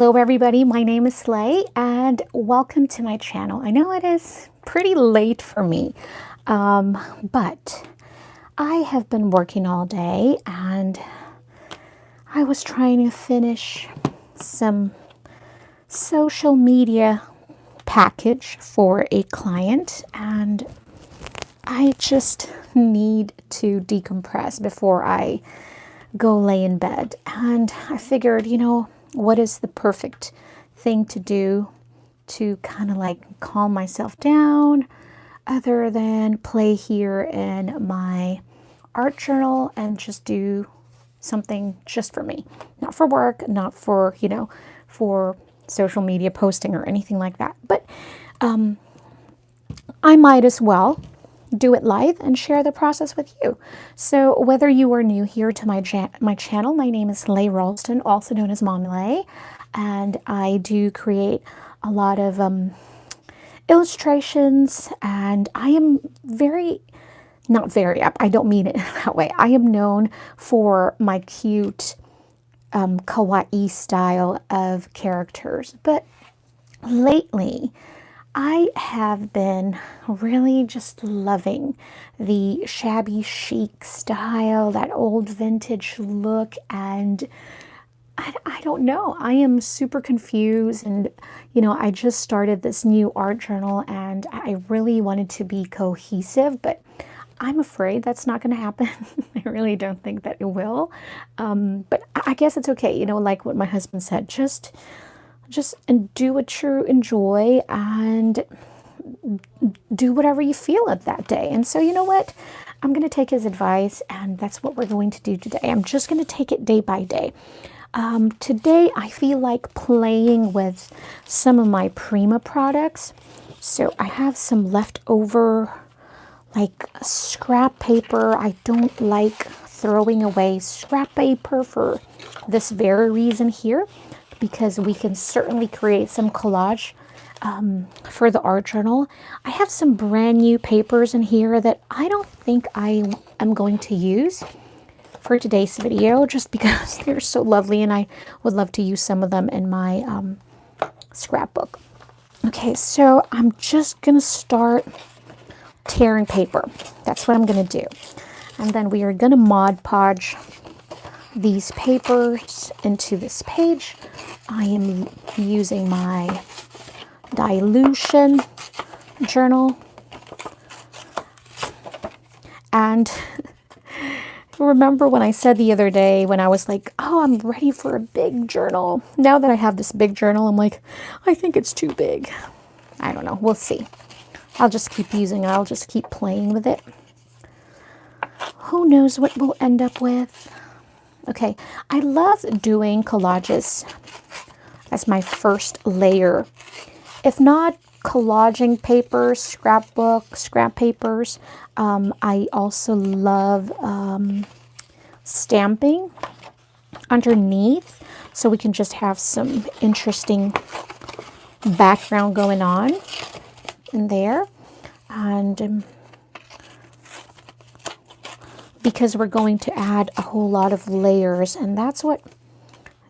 Hello everybody, my name is Lhey and welcome to my channel. I know it is pretty late for me, but I have been working all day and I was trying to finish some social media package for a client and I just need to decompress before I go lay in bed. And I figured, what is the perfect thing to do to kind of like calm myself down other than play here in my art journal and just do something just for me, not for work, not for, for social media posting or anything like that. But I might as well do it live and share the process with you. So whether you are new here to my channel, my name is Lhey Ralston, also known as Mom Lhey, and I do create a lot of illustrations, and I am I don't mean it that way. I am known for my cute kawaii style of characters, but lately I have been really just loving the shabby chic style, that old vintage look, and I don't know. I am super confused, and I just started this new art journal and I really wanted to be cohesive, but I'm afraid that's not going to happen. I really don't think that it will. But I guess it's okay. Like what my husband said, just do what you enjoy and do whatever you feel at that day. And so you know what? I'm going to take his advice, and that's what we're going to do today. I'm just going to take it day by day. Today I feel like playing with some of my Prima products. So I have some leftover like scrap paper. I don't like throwing away scrap paper for this very reason here, because we can certainly create some collage for the art journal. I have some brand new papers in here that I don't think I am going to use for today's video, just because they're so lovely and I would love to use some of them in my scrapbook. Okay, so I'm just gonna start tearing paper. That's what I'm gonna do. And then we are gonna Mod Podge these papers into this page. I am using my dilution journal, and remember when I said the other day when I was like, oh, I'm ready for a big journal. Now that I have this big journal, I'm like, I think it's too big. I don't know, we'll see. I'll just keep using it. I'll just keep playing with it. Who knows what we'll end up with. Okay, I love doing collages as my first layer. If not collaging papers, scrap papers, I also love stamping underneath, so we can just have some interesting background going on in there. And because we're going to add a whole lot of layers, and that's what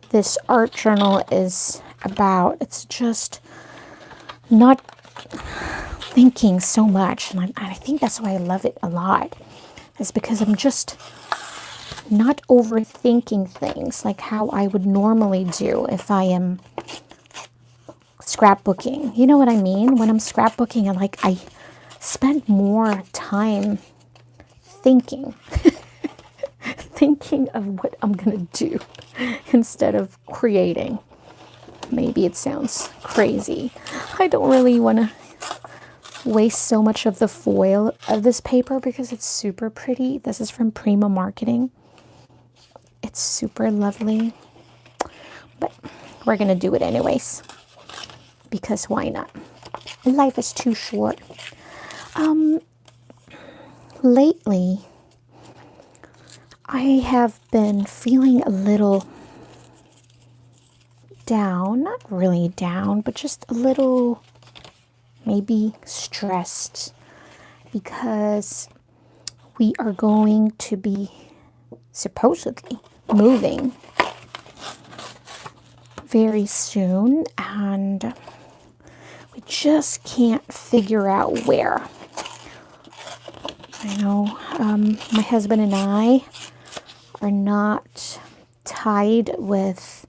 this art journal is about. It's just not thinking so much, and I think that's why I love it a lot, is because I'm just not overthinking things like how I would normally do if I am scrapbooking. You know what I mean? When I'm scrapbooking, I spend more time thinking thinking of what I'm gonna do instead of creating. Maybe it sounds crazy. I don't really want to waste so much of the foil of this paper because it's super pretty. This is from Prima Marketing. It's super lovely, but we're gonna do it anyways, because why not? Life is too short. Lately I have been feeling a little down, not really down, but just a little maybe stressed, because we are going to be supposedly moving very soon, and we just can't figure out where. I know my husband and I are not tied with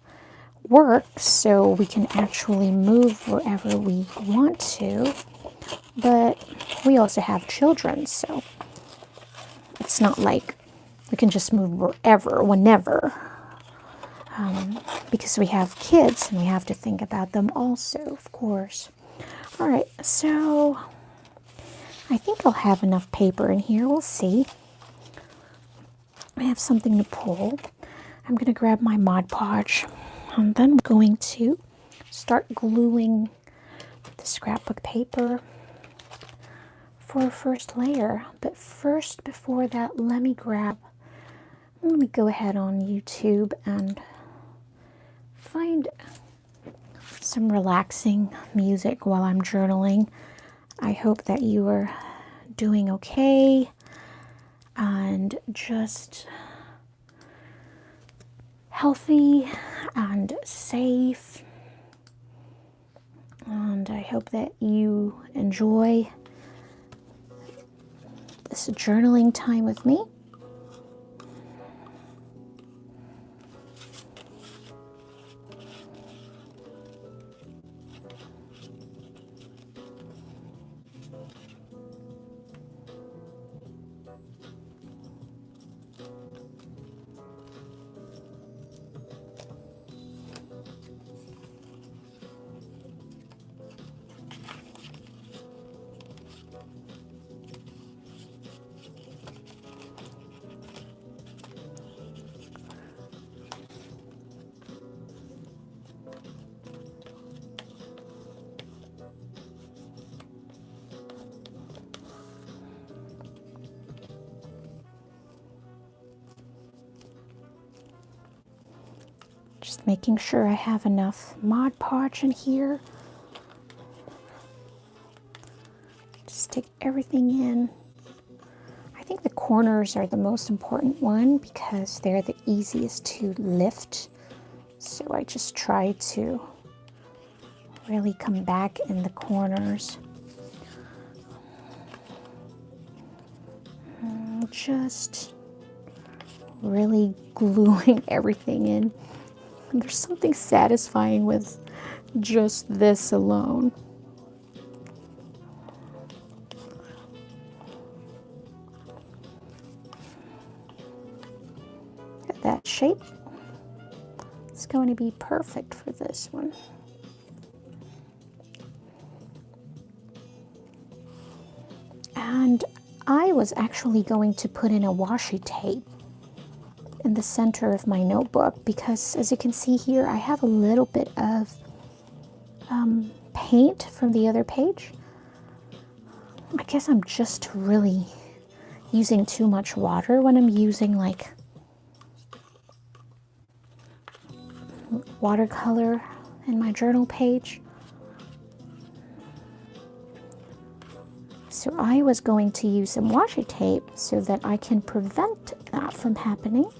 work, so we can actually move wherever we want to, but we also have children, so it's not like we can just move wherever, whenever, because we have kids and we have to think about them also, of course. All right, so I think I'll have enough paper in here. We'll see. I have something to pull. I'm going to grab my Mod Podge, and then I'm going to start gluing the scrapbook paper for a first layer. But first, before that, let me go ahead on YouTube and find some relaxing music while I'm journaling. I hope that you are doing okay and just healthy and safe. And I hope that you enjoy this journaling time with me. Just making sure I have enough Mod Podge in here. Just stick everything in. I think the corners are the most important one because they're the easiest to lift. So I just try to really come back in the corners. Just really gluing everything in. And there's something satisfying with just this alone. At that shape. It's going to be perfect for this one. And I was actually going to put in a washi tape in the center of my notebook because, as you can see here, I have a little bit of paint from the other page. I guess I'm just really using too much water when I'm using like watercolor in my journal page. So I was going to use some washi tape so that I can prevent that from happening.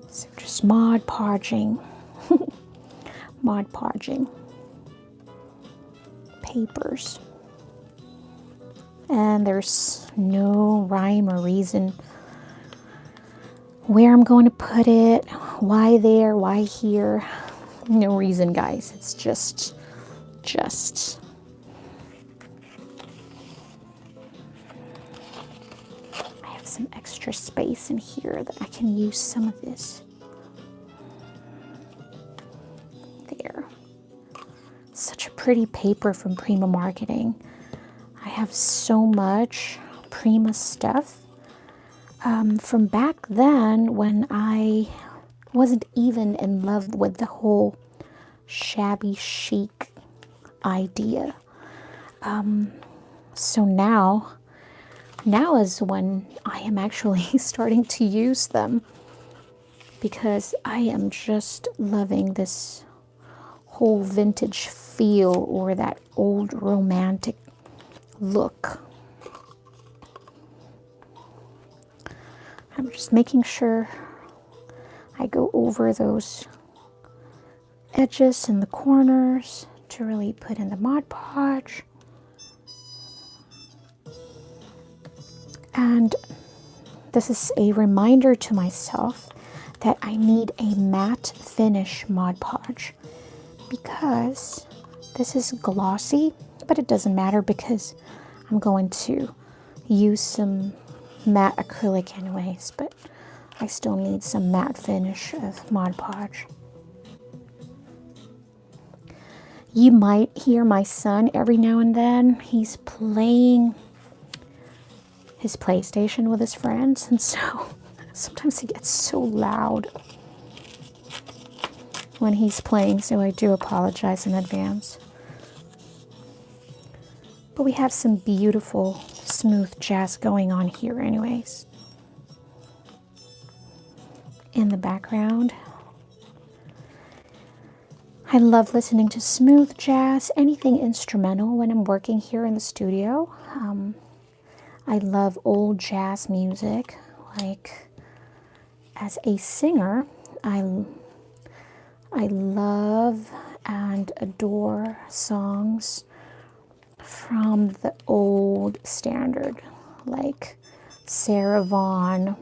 So just Mod Podging, Mod Podging papers. And there's no rhyme or reason where I'm going to put it, why there, why here. No reason, guys. It's just. I have some extra space in here that I can use some of this. There. Such a pretty paper from Prima Marketing. I have so much Prima stuff from back then when I wasn't even in love with the whole shabby chic idea. So now is when I am actually starting to use them because I am just loving this whole vintage feel or that old romantic look. I'm just making sure I go over those edges and the corners to really put in the Mod Podge. And this is a reminder to myself that I need a matte finish Mod Podge because this is glossy, but it doesn't matter because I'm going to use some matte acrylic anyways, but I still need some matte finish of Mod Podge. You might hear my son every now and then. He's playing his PlayStation with his friends, and so sometimes he gets so loud when he's playing, so I do apologize in advance. But we have some beautiful smooth jazz going on here anyways. In the background, I love listening to smooth jazz, anything instrumental when I'm working here in the studio. I love old jazz music. Like, as a singer, I love and adore songs from the old standard, like Sarah Vaughan,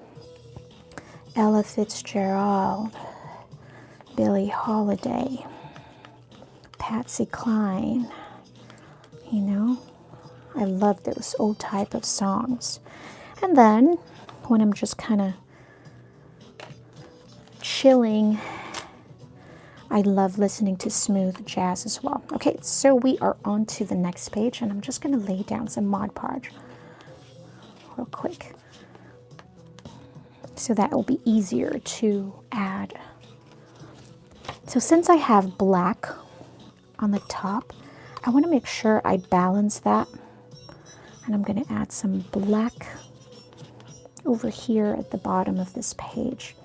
Ella Fitzgerald, Billie Holiday, Patsy Cline, you know. I love those old type of songs. And then when I'm just kind of chilling, I love listening to smooth jazz as well. Okay, so we are on to the next page, and I'm just going to lay down some Mod Podge real quick so that it will be easier to add. So since I have black on the top, I want to make sure I balance that. And I'm going to add some black over here at the bottom of this page.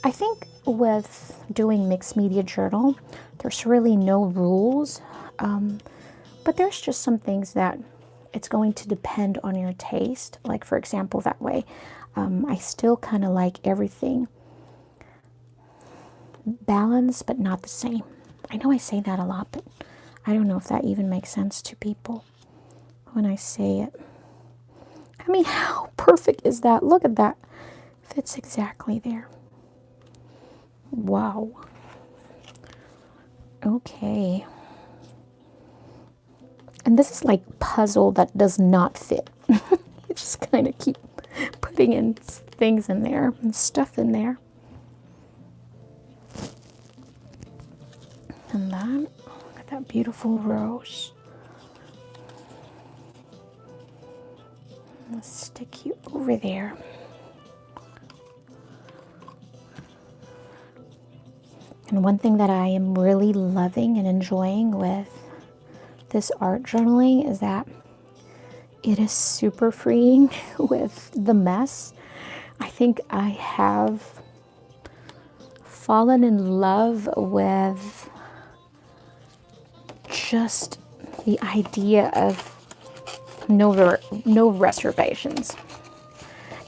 I think with doing mixed media journal, there's really no rules, but there's just some things that it's going to depend on your taste. Like, for example, that way, I still kind of like everything balanced, but not the same. I know I say that a lot, but I don't know if that even makes sense to people when I say it. I mean, how perfect is that? Look at that. Fits exactly there. Wow. Okay. And this is like puzzle that does not fit. You just kind of keep putting in things in there and stuff in there. And then, look at that beautiful rose. Let's stick you over there. And one thing that I am really loving and enjoying with this art journaling is that it is super freeing with the mess. I think I have fallen in love with just the idea of no reservations.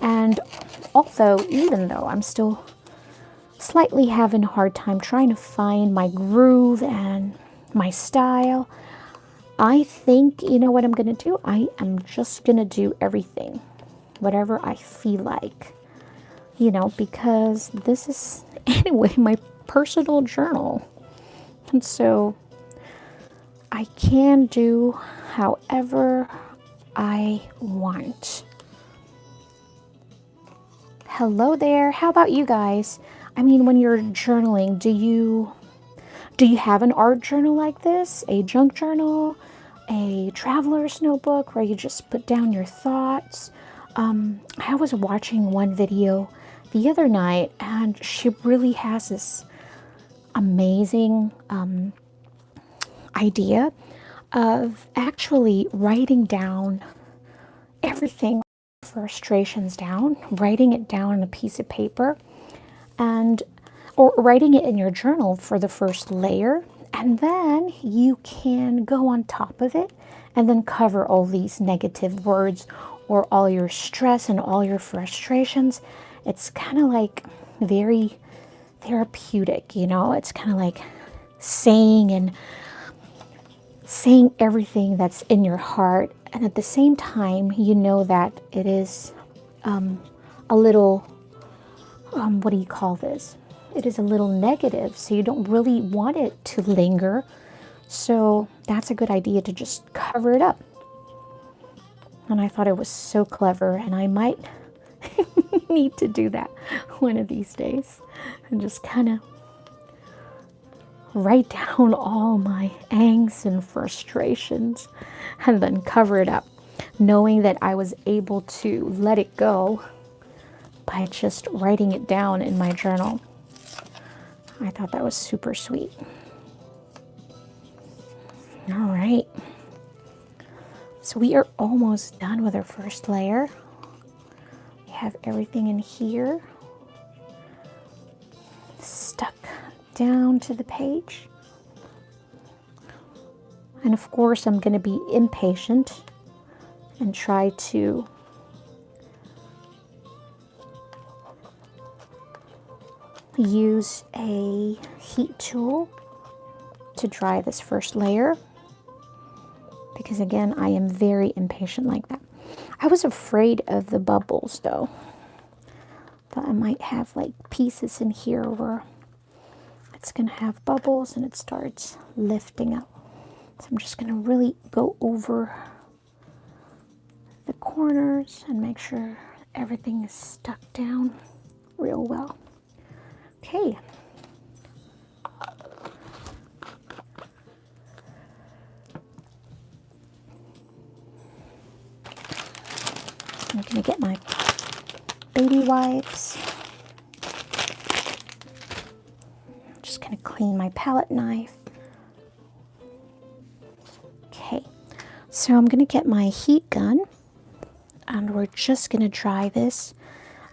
And also, even though I'm still slightly having a hard time trying to find my groove and my style, I think, you know what I'm going to do? I am just going to do everything, whatever I feel like, you know, because this is, anyway, my personal journal. And so I can do however I want. Hello there. How about you guys? I mean, when you're journaling, do you have an art journal like this? A junk journal? A traveler's notebook where you just put down your thoughts? I was watching one video the other night, and she really has this amazing idea of actually writing down everything, frustrations down, writing it down on a piece of paper, or writing it in your journal for the first layer, and then you can go on top of it and then cover all these negative words or all your stress and all your frustrations. It's kind of like very therapeutic, you know? It's kind of like saying everything that's in your heart. And at the same time, you know that it is a little, what do you call this? It is a little negative, so you don't really want it to linger. So that's a good idea to just cover it up. And I thought it was so clever, and I might need to do that one of these days and just kind of write down all my angst and frustrations and then cover it up, knowing that I was able to let it go by just writing it down in my journal. I thought that was super sweet. All right. So we are almost done with our first layer. We have everything in here stuck down to the page. And of course, I'm going to be impatient and try to use a heat tool to dry this first layer, because again, I am very impatient like that. I was afraid of the bubbles though. Thought I might have like pieces in here where it's gonna have bubbles and it starts lifting up. So I'm just gonna really go over the corners and make sure everything is stuck down real well. Okay. I'm gonna get my baby wipes. I'm just gonna clean my palette knife. Okay, so I'm gonna get my heat gun and we're just gonna dry this.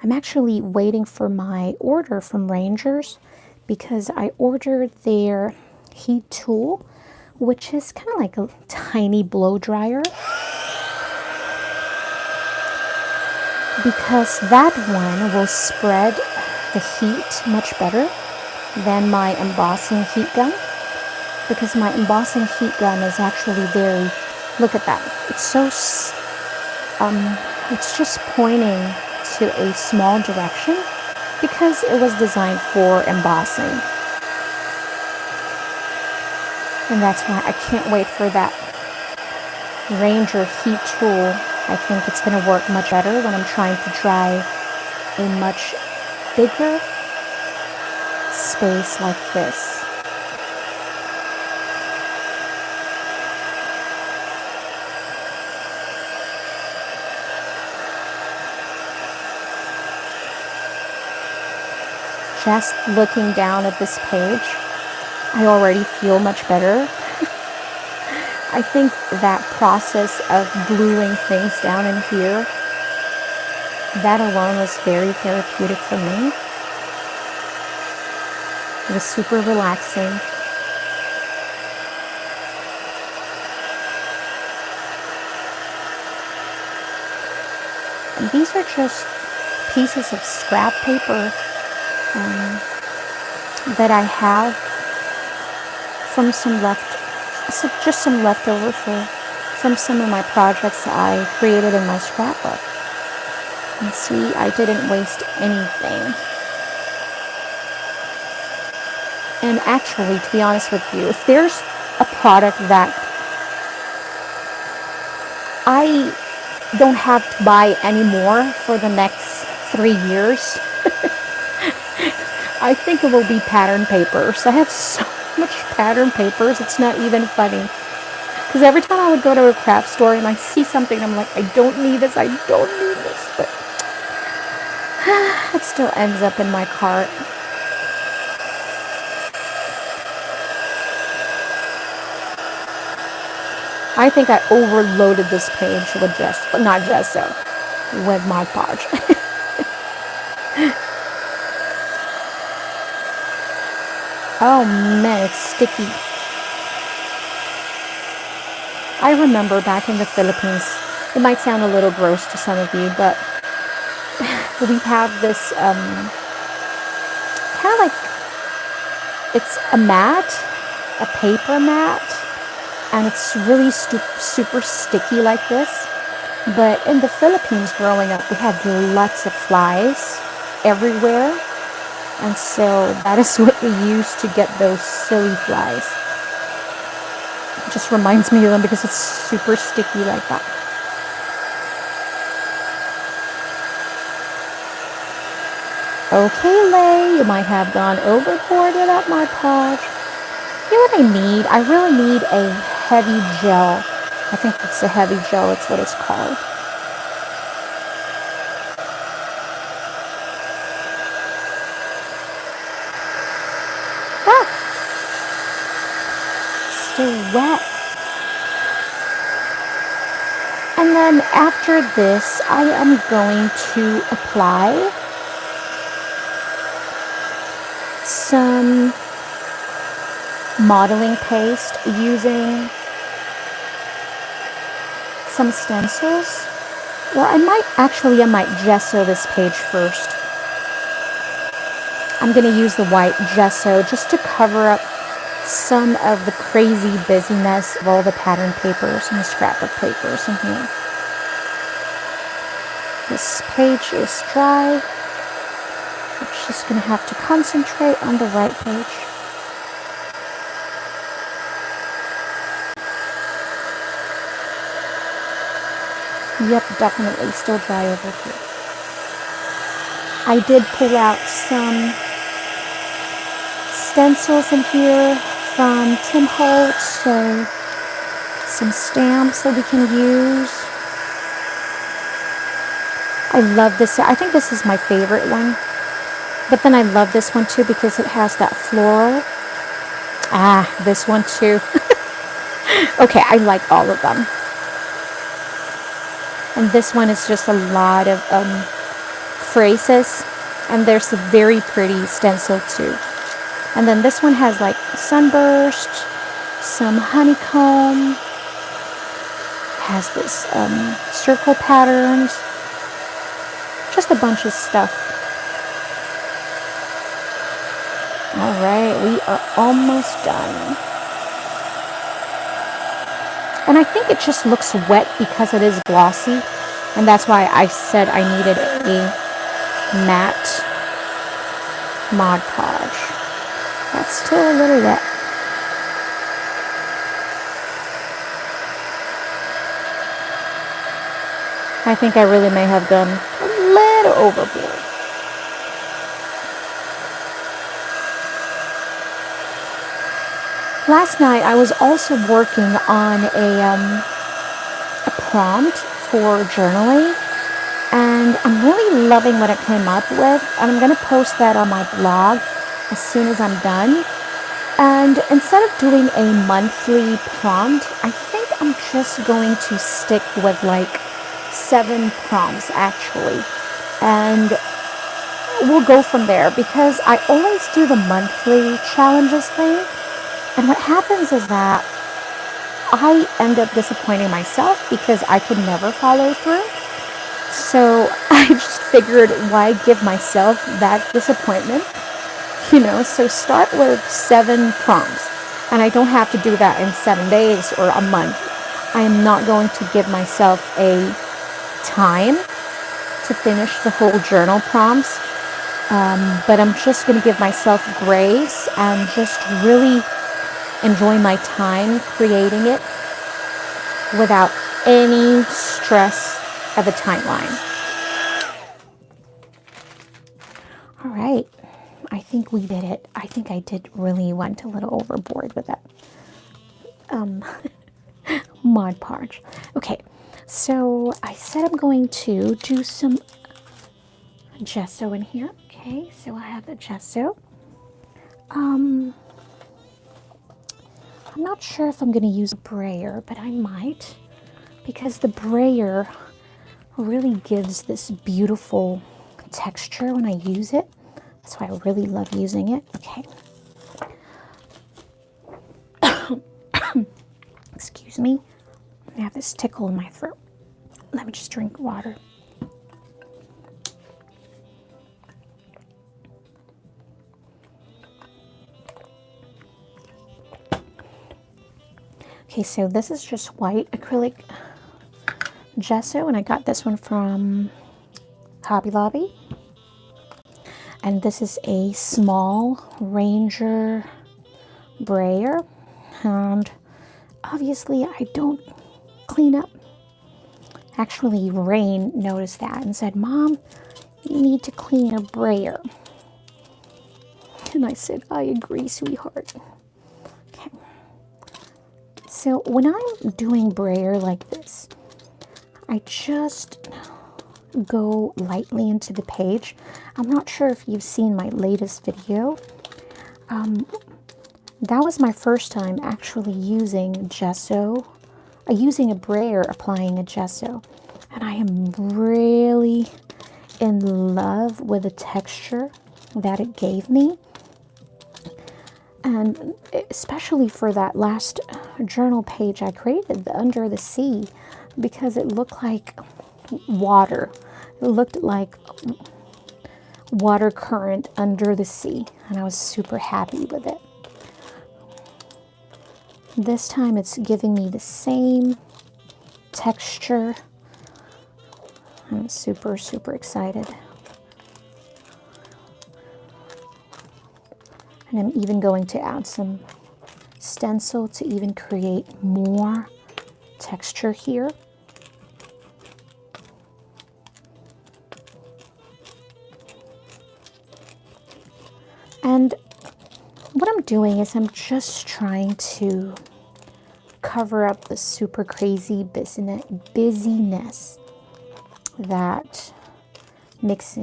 I'm actually waiting for my order from Rangers because I ordered their heat tool, which is kind of like a tiny blow dryer. Because that one will spread the heat much better than my embossing heat gun. Because my embossing heat gun is actually very, look at that. It's so, it's just pointing to a small direction because it was designed for embossing. And that's why I can't wait for that Ranger heat tool. I think it's going to work much better when I'm trying to dry a much bigger space like this. Just looking down at this page, I already feel much better. I think that process of gluing things down in here, that alone was very therapeutic for me. It was super relaxing. And these are just pieces of scrap paper that I have from just some leftover from some of my projects that I created in my scrapbook. And see, I didn't waste anything. And actually, to be honest with you, if there's a product that I don't have to buy anymore for the next 3 years, I think it will be pattern papers. I have so much pattern papers, it's not even funny. Because every time I would go to a craft store and I see something, I'm like, I don't need this, I don't need this. But it still ends up in my cart. I think I overloaded this page with with Mod Podge. Oh man, it's sticky. I remember back in the Philippines, it might sound a little gross to some of you, but we have this kind of like It's a mat, a paper mat, and it's really super sticky like this. But in the Philippines growing up, we had lots of flies everywhere. And so that is what we use to get those silly flies. It just reminds me of them because it's super sticky like that. Okay, Lhey, you might have gone overboard with that Mod Podge. You know what I need? I really need a heavy gel. I think it's a heavy gel, it's what it's called. Ah! Still wet. And then after this, I am going to apply some modeling paste using some stencils. Or I might gesso this page first. I'm going to use the white gesso just to cover up some of the crazy busyness of all the pattern papers and the scrapbook papers in here. This page is dry. I'm just going to have to concentrate on the right page. Yep, definitely still dry over here. I did pull out some stencils in here from Tim Holtz, so some stamps that we can use. I love this. I think this is my favorite one. But then I love this one too because it has that floral. Ah, this one too. Okay, I like all of them. And this one is just a lot of phrases. And there's a very pretty stencil too. And then this one has like sunburst, some honeycomb, has this circle patterns, just a bunch of stuff. All right, we are almost done. And I think it just looks wet because it is glossy. And that's why I said I needed a matte Mod Podge. That's still a little wet. I think I really may have gone a little overboard. Last night I was also working on a prompt for journaling, and I'm really loving what it came up with, and I'm going to post that on my blog as soon as I'm done. And instead of doing a monthly prompt, I think I'm just going to stick with like 7 prompts actually, and we'll go from there because I always do the monthly challenges thing. And what happens is that I end up disappointing myself because I could never follow through. So I just figured, why give myself that disappointment? You know, so start with 7 prompts. And I don't have to do that in 7 days or a month. I am not going to give myself a time to finish the whole journal prompts. But I'm just going to give myself grace and just really enjoy my time creating it without any stress of a timeline. All right, I think we did it. I think I did really went a little overboard with that Mod Podge. Okay, so I said I'm going to do some gesso in here. Okay, so I have the gesso. I'm not sure if I'm going to use a brayer, but I might, because the brayer really gives this beautiful texture when I use it. That's why I really love using it. Okay. Excuse me. I have this tickle in my throat. Let me just drink water. Okay, so this is just white acrylic gesso, and I got this one from Hobby Lobby. And this is a small Ranger brayer, and obviously I don't clean up. Actually, Rain noticed that and said, "Mom, you need to clean your brayer." And I said, "I agree, sweetheart." Okay. So when I'm doing brayer like this, I just go lightly into the page. I'm not sure if you've seen my latest video. That was my first time actually using gesso, using a brayer, applying a gesso. And I am really in love with the texture that it gave me. And especially for that last journal page I created, the Under the Sea, because it looked like water. It looked like water current under the sea, and I was super happy with it. This time it's giving me the same texture. I'm super, super excited. And I'm even going to add some stencil to even create more texture here. And what I'm doing is I'm just trying to cover up the super crazy busyness that mixed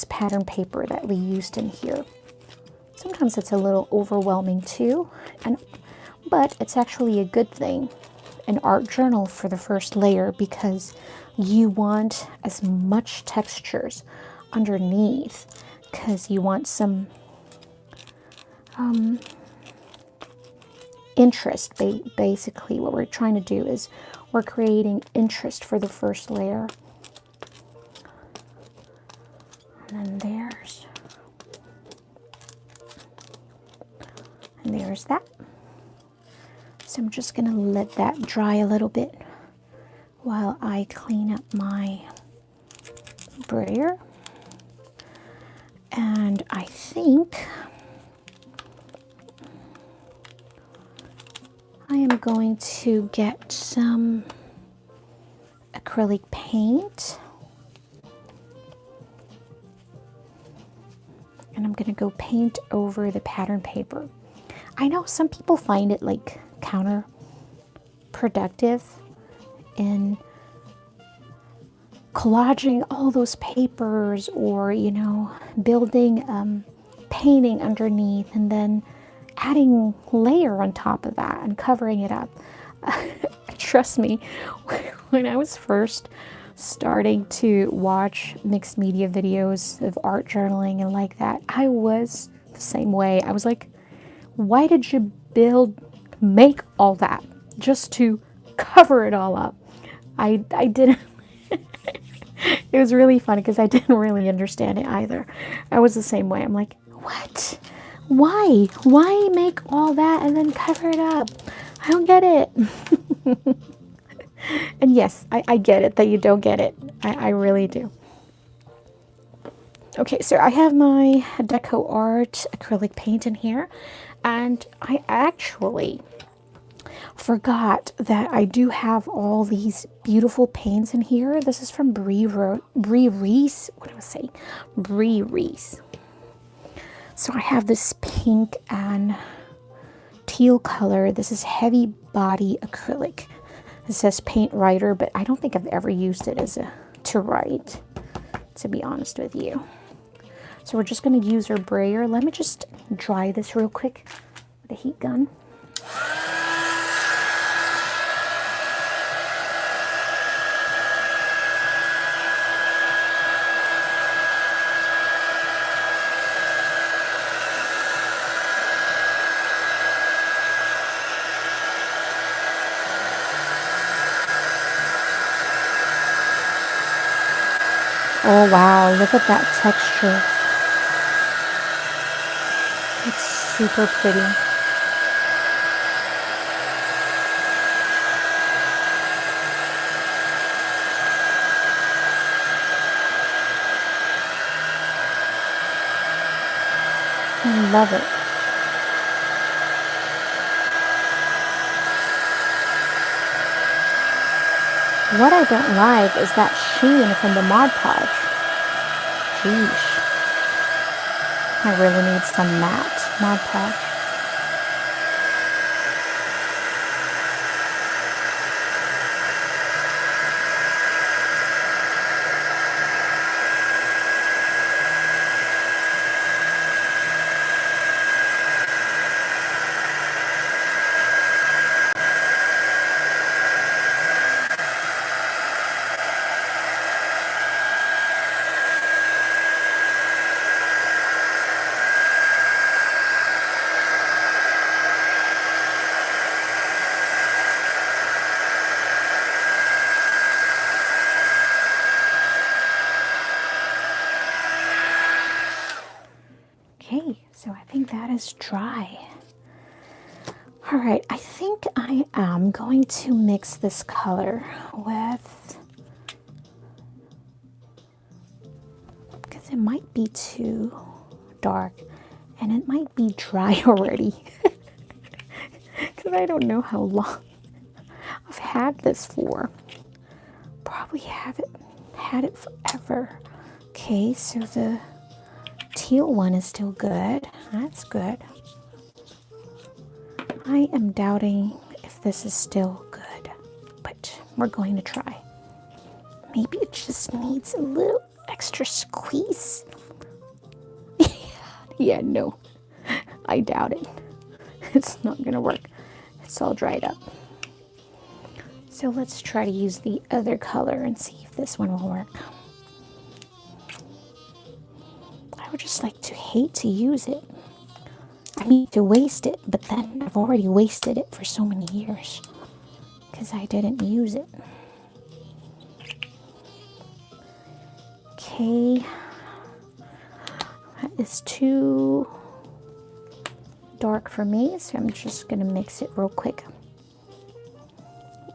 pattern paper that we used in here. Sometimes it's a little overwhelming too, but it's actually a good thing, an art journal for the first layer, because you want as much textures underneath, because you want some interest. Basically what we're trying to do is we're creating interest for the first layer. And then there's that. So I'm just going to let that dry a little bit while I clean up my brayer. And I think I am going to get some acrylic paint. And I'm going to go paint over the pattern paper. I know some people find it like counterproductive in collaging all those papers, or, you know, building painting underneath and then adding layer on top of that and covering it up. Trust me, when I was first starting to watch mixed media videos of art journaling and like that, I was the same way. I was like, why did you make all that just to cover it all up? I didn't. It was really funny because I didn't really understand it either. I was the same way. I'm like, what? Why? Why make all that and then cover it up? I don't get it. And yes, I get it that you don't get it. I really do. Okay, so I have my Deco Art acrylic paint in here, and I actually forgot that I do have all these beautiful paints in here. This is from Bree Reese. What do I say? Bree Reese. So I have this pink and teal color. This is heavy body acrylic. It says paint writer, but I don't think I've ever used it to write, to be honest with you. So we're just going to use our brayer. Let me just dry this real quick with a heat gun. Oh wow, look at that texture. It's super pretty. I love it. What I don't like is that sheen from the Mod Podge. Sheesh. I really need some matte Mod Podge. Okay, so I think that is dry. All right, I think I am going to mix this color with, because it might be too dark and it might be dry already. Because I don't know how long I've had this for. Probably haven't had it forever. Okay, so the teal one is still good. That's good. I am doubting if this is still good, but we're going to try. Maybe it just needs a little extra squeeze. Yeah, no, I doubt it. It's not gonna work. It's all dried up. So let's try to use the other color and see if this one will work. I would just like to hate to use it. I mean, to waste it, but then I've already wasted it for so many years because I didn't use it. Okay, that is too dark for me, so I'm just gonna mix it real quick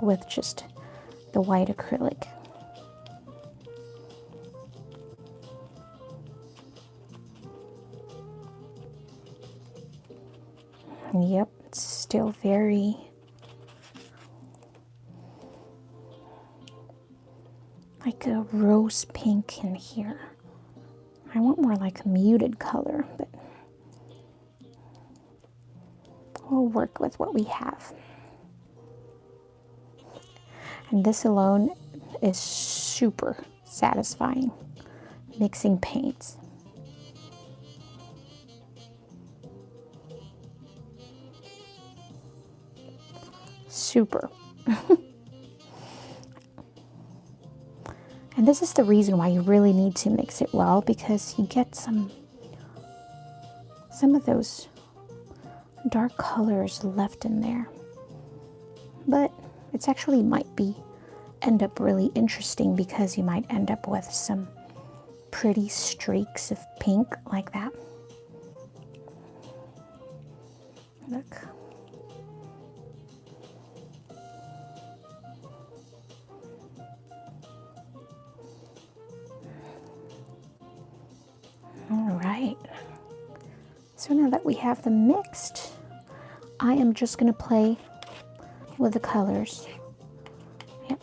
with just the white acrylic. Yep, it's still very like a rose pink in here. I want more like a muted color, but we'll work with what we have. And this alone is super satisfying, mixing paints. Super. And this is the reason why you really need to mix it well, because you get some of those dark colors left in there. But it's actually might be end up really interesting because you might end up with some pretty streaks of pink like that. Look. All right. So now that we have them mixed, I am just going to play with the colors. Yep.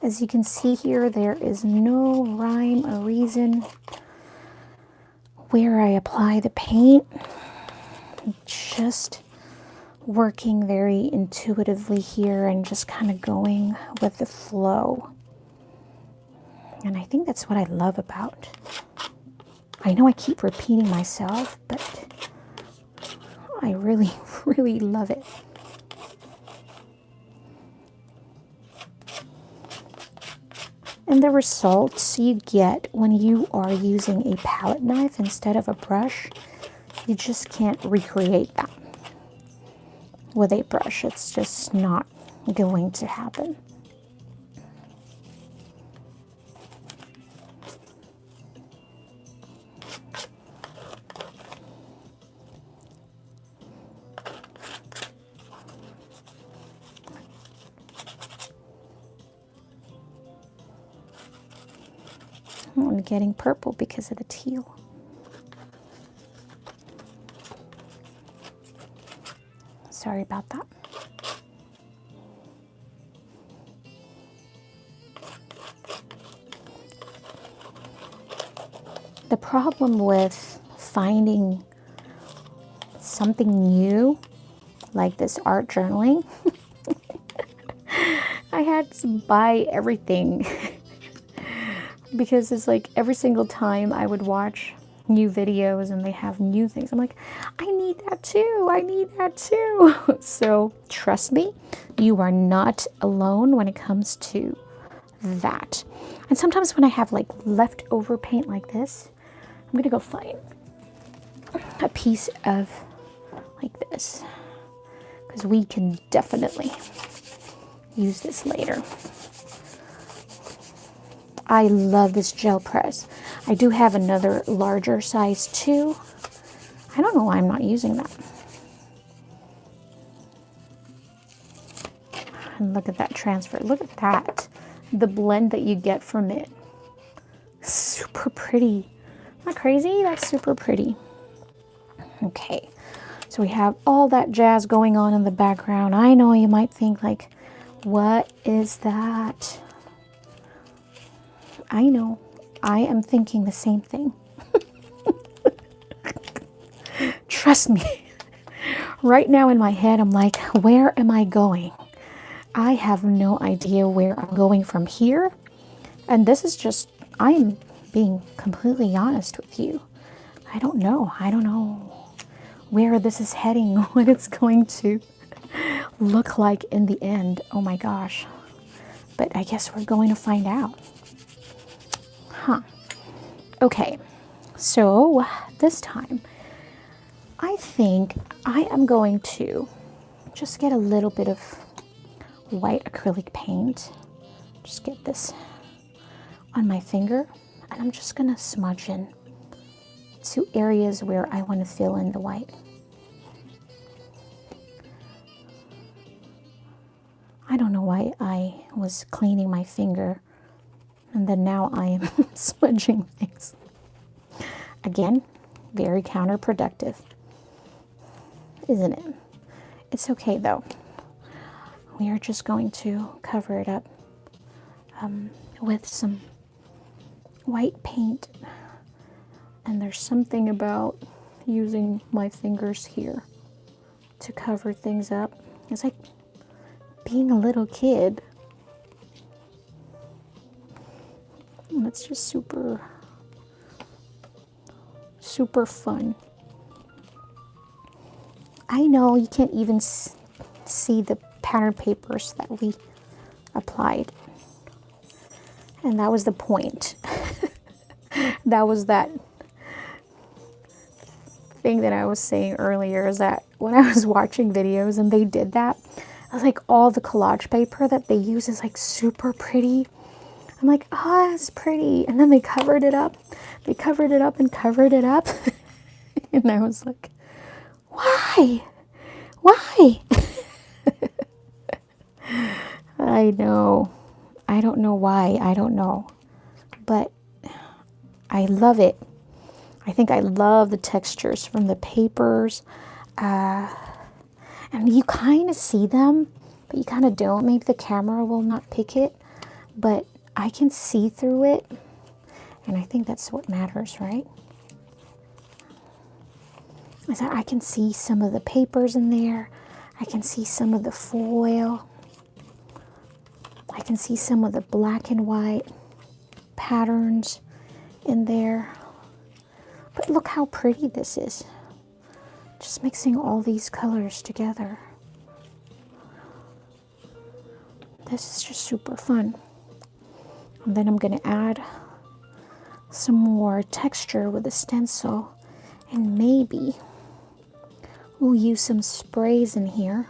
As you can see here, there is no rhyme or reason where I apply the paint. Just working very intuitively here and just kind of going with the flow. And I think that's what I love about. I know I keep repeating myself, but I really, really love it. And the results you get when you are using a palette knife instead of a brush, you just can't recreate that with a brush. It's just not going to happen. I'm getting purple because of the teal. Sorry about that. The problem with finding something new, like this art journaling, I had to buy everything because it's like every single time I would watch new videos and they have new things, I'm like, I need that too, I need that too. So trust me, you are not alone when it comes to that. And sometimes when I have like leftover paint like this, I'm gonna go find a piece of like this because we can definitely use this later. I love this gel press. I do have another larger size too. I don't know why I'm not using that. And look at that transfer. Look at that. The blend that you get from it. Super pretty. Isn't that crazy? That's super pretty. Okay. So we have all that jazz going on in the background. I know you might think like, what is that? I know. I am thinking the same thing. Trust me. Right now in my head, I'm like, where am I going? I have no idea where I'm going from here. And this is just, I'm being completely honest with you. I don't know. I don't know where this is heading, what it's going to look like in the end. Oh my gosh. But I guess we're going to find out. Huh. Okay. So this time, I think I am going to just get a little bit of white acrylic paint. Just get this on my finger, and I'm just gonna smudge in to areas where I want to fill in the white. I don't know why I was cleaning my finger and then now I am smudging things. Again, very counterproductive, isn't it? It's okay though. We are just going to cover it up with some white paint. And there's something about using my fingers here to cover things up. It's like being a little kid. And it's just super, super fun. I know you can't even see the pattern papers that we applied. And that was the point. That was that thing that I was saying earlier, is that when I was watching videos and they did that, I was like, all the collage paper that they use is like super pretty. I'm like, oh, that's pretty. And then they covered it up. They covered it up and covered it up. And I was like, why? Why? I know. I don't know why. I don't know. But I love it. I think I love the textures from the papers. And you kind of see them, but you kind of don't. Maybe the camera will not pick it, but I can see through it. And I think that's what matters, right? Is that I can see some of the papers in there. I can see some of the foil. I can see some of the black and white patterns in there. But look how pretty this is. Just mixing all these colors together. This is just super fun. And then I'm going to add some more texture with the stencil. And maybe we'll use some sprays in here.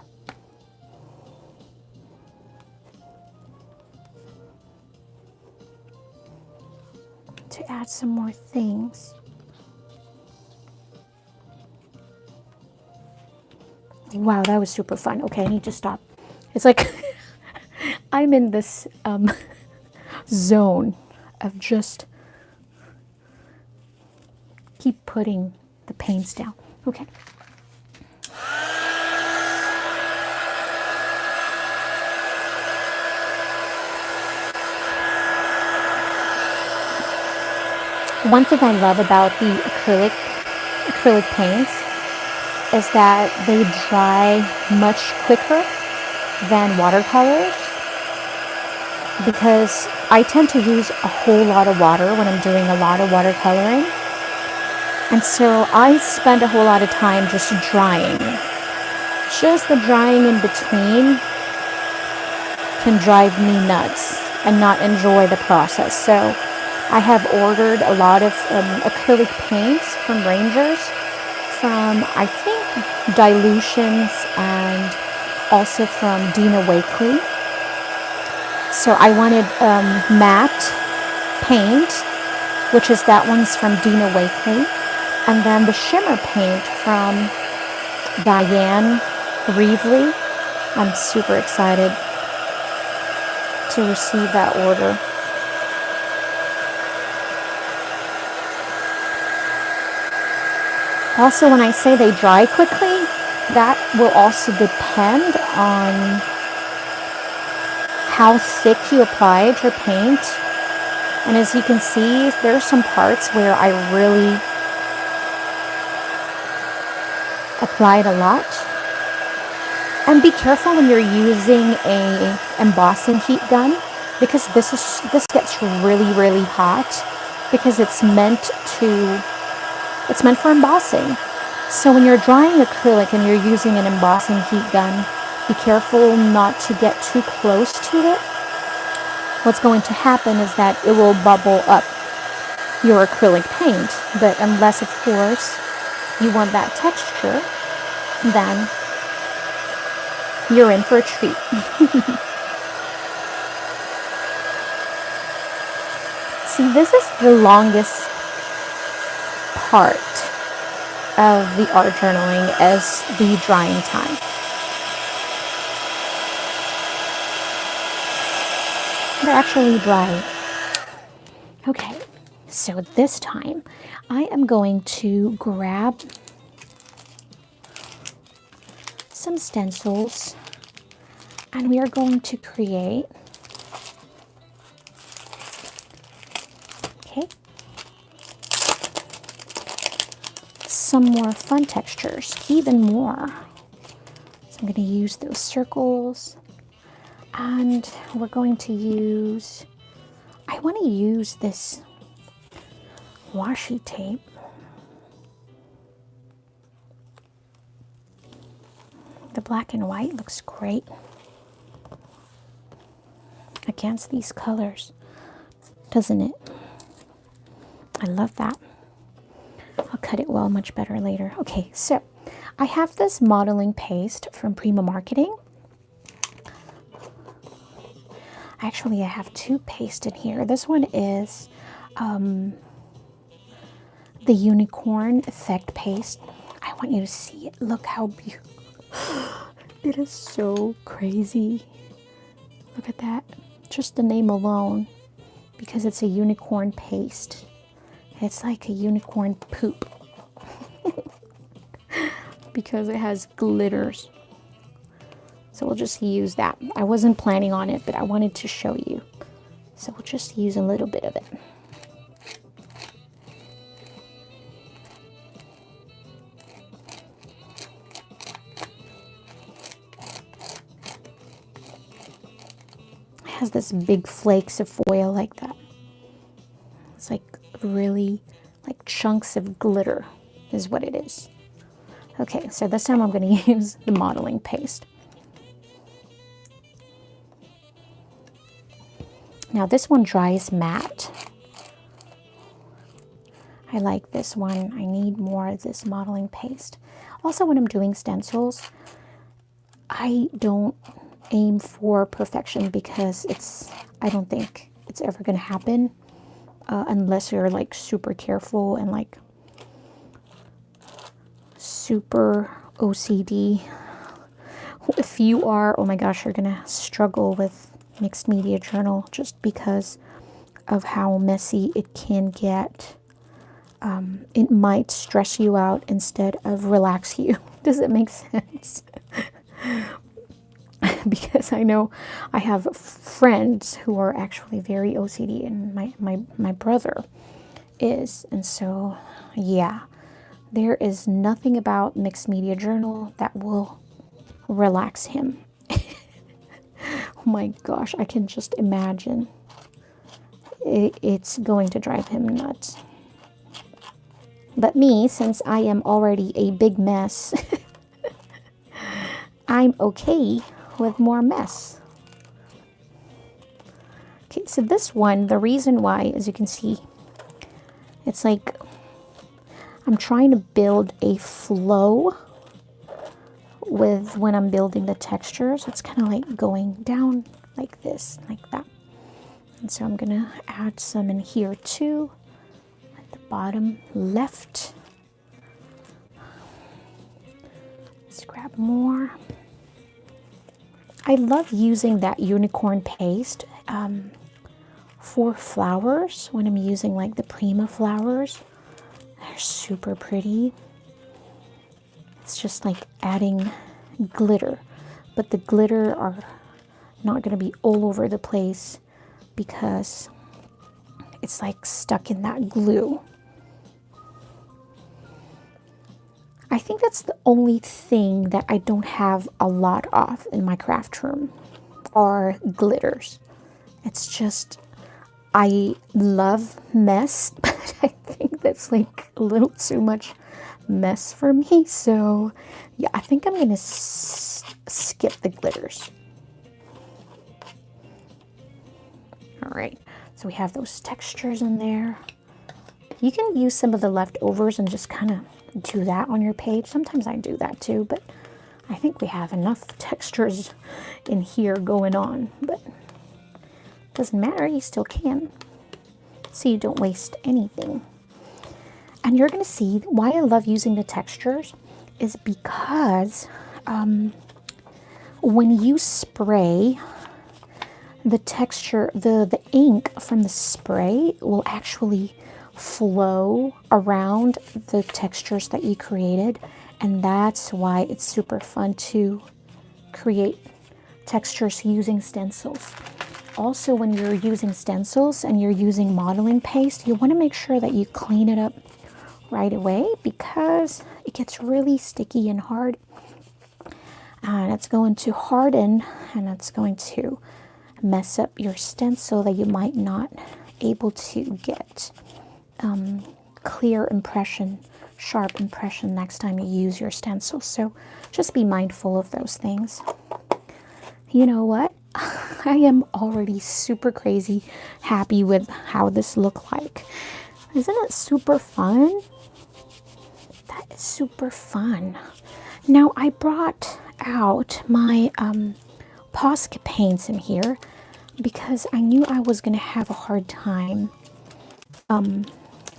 To add some more things. Wow, that was super fun. Okay, I need to stop. It's like I'm in this zone of just keep putting the paints down. Okay. One thing I love about the acrylic paints is that they dry much quicker than watercolors, because I tend to use a whole lot of water when I'm doing a lot of watercoloring. And so I spend a whole lot of time just drying. Just the drying in between can drive me nuts and not enjoy the process. So I have ordered a lot of acrylic paints from Rangers, from I think Dilutions, and also from Dina Wakley. So I wanted matte paint, which is that one's from Dina Wakley, and then the shimmer paint from Diane Reevely. I'm super excited to receive that order. Also, when I say they dry quickly, that will also depend on how thick you applied your paint. And as you can see, there are some parts where I really applied a lot. And be careful when you're using a embossing heat gun, because this gets really, really hot, because it's meant for embossing. So when you're drying acrylic and you're using an embossing heat gun, be careful not to get too close to it. What's going to happen is that it will bubble up your acrylic paint. But unless, of course, you want that texture, then you're in for a treat. See, this is the longest part of the art journaling, as the drying time. They're actually dry. Okay, so this time I am going to grab some stencils, and we are going to create, okay, some more fun textures, even more. So I'm going to use those circles, and we're going to use, I want to use this washi tape. The black and white looks great against these colors, doesn't it? I love that. I'll cut it well much better later. Okay, so I have this modeling paste from Prima Marketing. Actually, I have two pastes in here. This one is the Unicorn Effect Paste. I want you to see it. Look how beautiful. It is so crazy. Look at that. Just the name alone, because it's a unicorn paste. It's like a unicorn poop because it has glitters. So we'll just use that. I wasn't planning on it, but I wanted to show you. So we'll just use a little bit of it. It has this big flakes of foil like that. It's like really like chunks of glitter is what it is. Okay, so this time I'm going to use the modeling paste. Now this one dries matte. I like this one. I need more of this modeling paste. Also, when I'm doing stencils, I don't aim for perfection, because I don't think it's ever going to happen unless you're like super careful and like super OCD. If you are, oh my gosh, you're going to struggle with mixed media journal, just because of how messy it can get it might stress you out instead of relax you. Does it make sense? Because I know I have friends who are actually very OCD, and my brother is. And so, yeah, there is nothing about Mixed Media Journal that will relax him. Oh my gosh, I can just imagine. It's going to drive him nuts. But me, since I am already a big mess, I'm okay with more mess. Okay, so this one, the reason why, as you can see, it's like I'm trying to build a flow with when I'm building the textures. It's kind of like going down like this, like that. And so I'm gonna add some in here too, at the bottom left. Let's grab more. I love using that unicorn paste for flowers when I'm using like the Prima flowers. They're super pretty. It's just like adding glitter, but the glitter are not going to be all over the place because it's like stuck in that glue. I think that's the only thing that I don't have a lot of in my craft room are glitters. It's just, I love mess, but I think that's like a little too much mess for me. So yeah, I think I'm going to skip the glitters. All right, so we have those textures in there. You can use some of the leftovers and just kind of do that on your page. Sometimes I do that too, but I think we have enough textures in here going on, but it doesn't matter, you still can. So you don't waste anything. And you're going to see why I love using the textures is because when you spray the texture, the ink from the spray will actually flow around the textures that you created, and that's why it's super fun to create textures using stencils. Also, when you're using stencils and you're using modeling paste, you want to make sure that you clean it up right away because it gets really sticky and hard, and it's going to harden and it's going to mess up your stencil that you might not able to get clear impression, sharp impression next time you use your stencil. So just be mindful of those things. You know what? I am already super crazy happy with how this look like. Isn't it super fun? That is super fun. Now I brought out my Posca paints in here because I knew I was going to have a hard time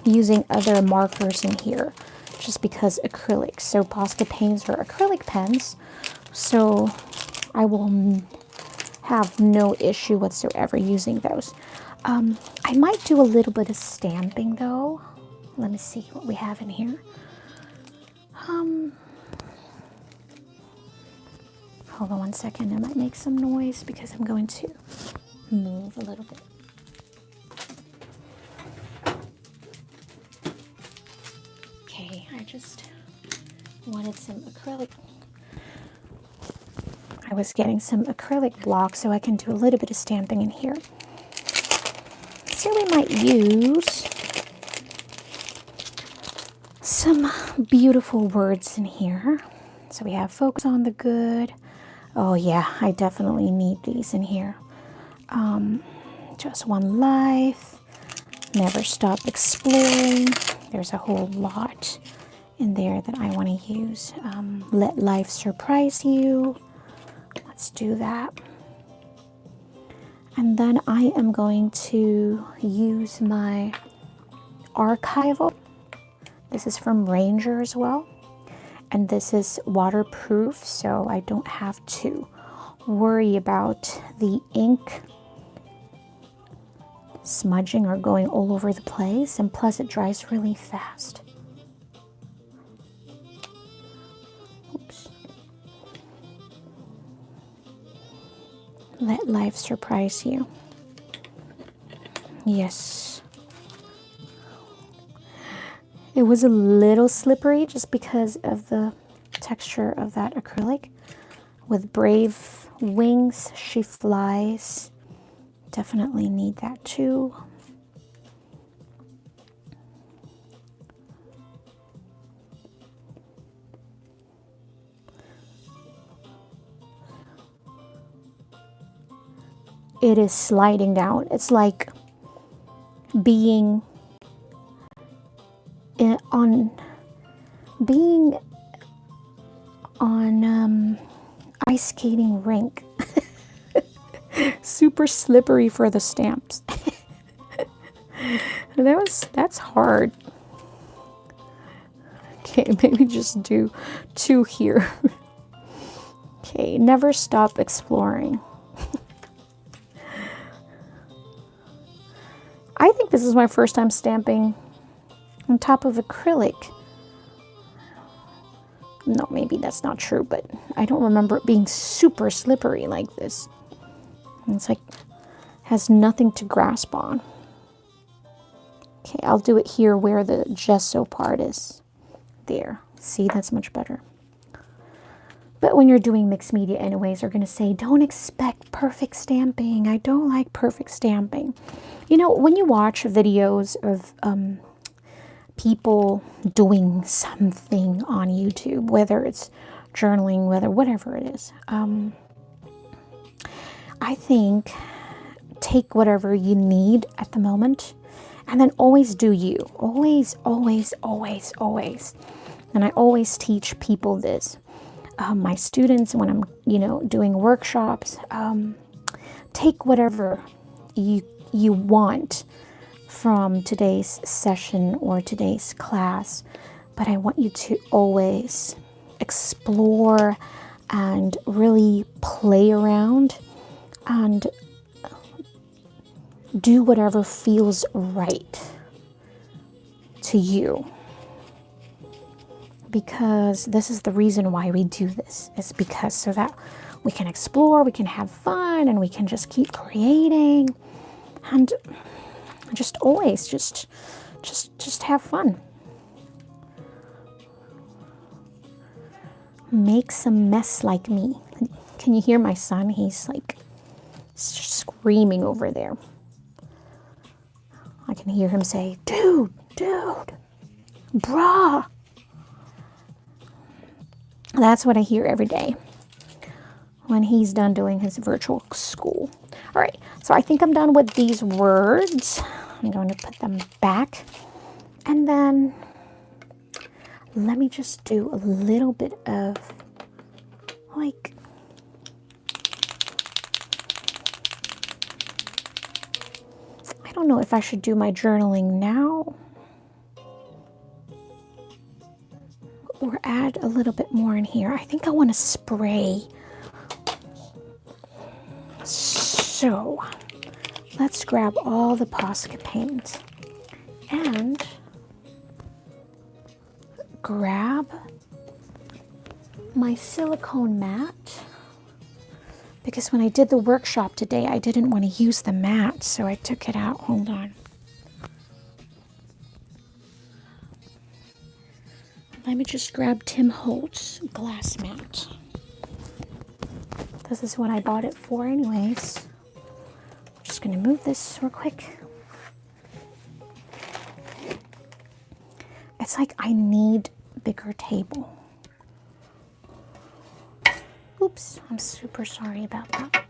using other markers in here just because acrylic. So Posca paints are acrylic pens, so I will have no issue whatsoever using those. I might do a little bit of stamping though. Let me see what we have in here. Hold on one second, I might make some noise because I'm going to move a little bit. Okay, I just wanted some acrylic. I was getting some acrylic blocks so I can do a little bit of stamping in here. So we might use some beautiful words in here. So we have focus on the good. Oh yeah, I definitely need these in here. Just one life. Never stop exploring. There's a whole lot in there that I want to use. Let life surprise you. Let's do that. And then I am going to use my archival. This is from Ranger as well. And this is waterproof, so I don't have to worry about the ink smudging or going all over the place, and plus it dries really fast. Oops. Let life surprise you. Yes. It was a little slippery just because of the texture of that acrylic. With brave wings, she flies. Definitely need that too. It is sliding down. It's like being on ice skating rink. Super slippery for the stamps. That's hard. Okay, maybe just do 2 here. Okay, never stop exploring. I think this is my first time stamping on top of acrylic. No, maybe that's not true, but I don't remember it being super slippery like this. It's like, has nothing to grasp on. Okay, I'll do it here where the gesso part is. There, see, that's much better. But when you're doing mixed media anyways, they're gonna say, don't expect perfect stamping. I don't like perfect stamping. You know, when you watch videos of people doing something on YouTube, whether it's journaling, whatever it is, I think take whatever you need at the moment, and then always do you. Always, always, always, always. And I always teach people this. My students, when I'm, doing workshops, take whatever you want from today's session or today's class, but I want you to always explore and really play around and do whatever feels right to you. Because this is the reason why we do this. It's because so that we can explore, we can have fun, and we can just keep creating, and just always just have fun. Make some mess like me. Can you hear my son? He's like screaming over there. I can hear him say, dude, brah. That's what I hear every day when he's done doing his virtual school. All right, so I think I'm done with these words. I'm going to put them back. And then let me just do a little bit of like, I don't know if I should do my journaling now or add a little bit more in here. I think I want to spray. So let's grab all the Posca paint and grab my silicone mat, because when I did the workshop today, I didn't want to use the mat, so I took it out. Hold on. Let me just grab Tim Holtz glass mat. This is what I bought it for anyways. I'm just going to move this real quick. It's like I need a bigger table. Oops, I'm super sorry about that.